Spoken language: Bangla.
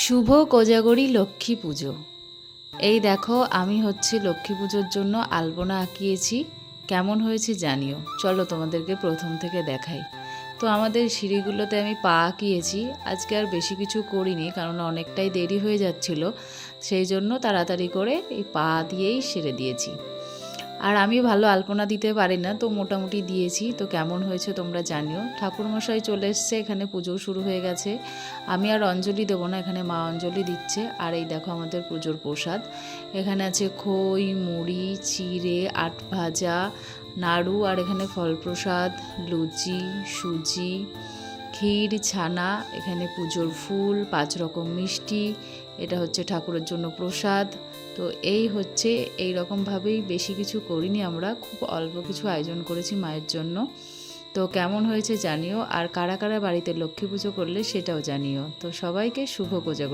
শুভ কোজাগরী লক্ষ্মী পুজো। এই দেখো, আমি হচ্ছে লক্ষ্মী পুজোর জন্য আলপনা আঁকিয়েছি। কেমন হয়েছে জানিও। চলো তোমাদেরকে প্রথম থেকে দেখাই। তো আমাদের সিঁড়িগুলোতে আমি পা আঁকিয়েছি। আজকে আর বেশি কিছু করিনি, কারণ অনেকটাই দেরি হয়ে যাচ্ছিল। সেই জন্য তাড়াতাড়ি করে এই পা দিয়েই সেরে দিয়েছি। আর আমি ভালো আলপনা দিতে পারি না, তো মোটামুটি দিয়েছি। তো কেমন হয়েছে তোমরা জানিও। ঠাকুরমশাই চলে এসছে, এখানে পুজো শুরু হয়ে গেছে। আমি আর অঞ্জলি দেবো না, এখানে মা অঞ্জলি দিচ্ছে। আর এই দেখো আমাদের পুজোর প্রসাদ। এখানে আছে খই, মুড়ি, চিড়ে, আট ভাজা, নাড়ু, আর এখানে ফল প্রসাদ, লুচি, সুজি, ক্ষীর, ছানা, এখানে পুজোর ফুল, 5 রকম মিষ্টি। এটা হচ্ছে ঠাকুরের জন্য প্রসাদ। তো এই হচ্ছে, এই রকমভাবেই, বেশি কিছু করিনি আমরা, খুব অল্প কিছু আয়োজন করেছি মায়ের জন্য। তো কেমন হয়েছে জানিও। আর কারা কারা বাড়িতে লক্ষ্মী পুজো করলে সেটাও জানিও। তো সবাইকে শুভ কোজাগরী।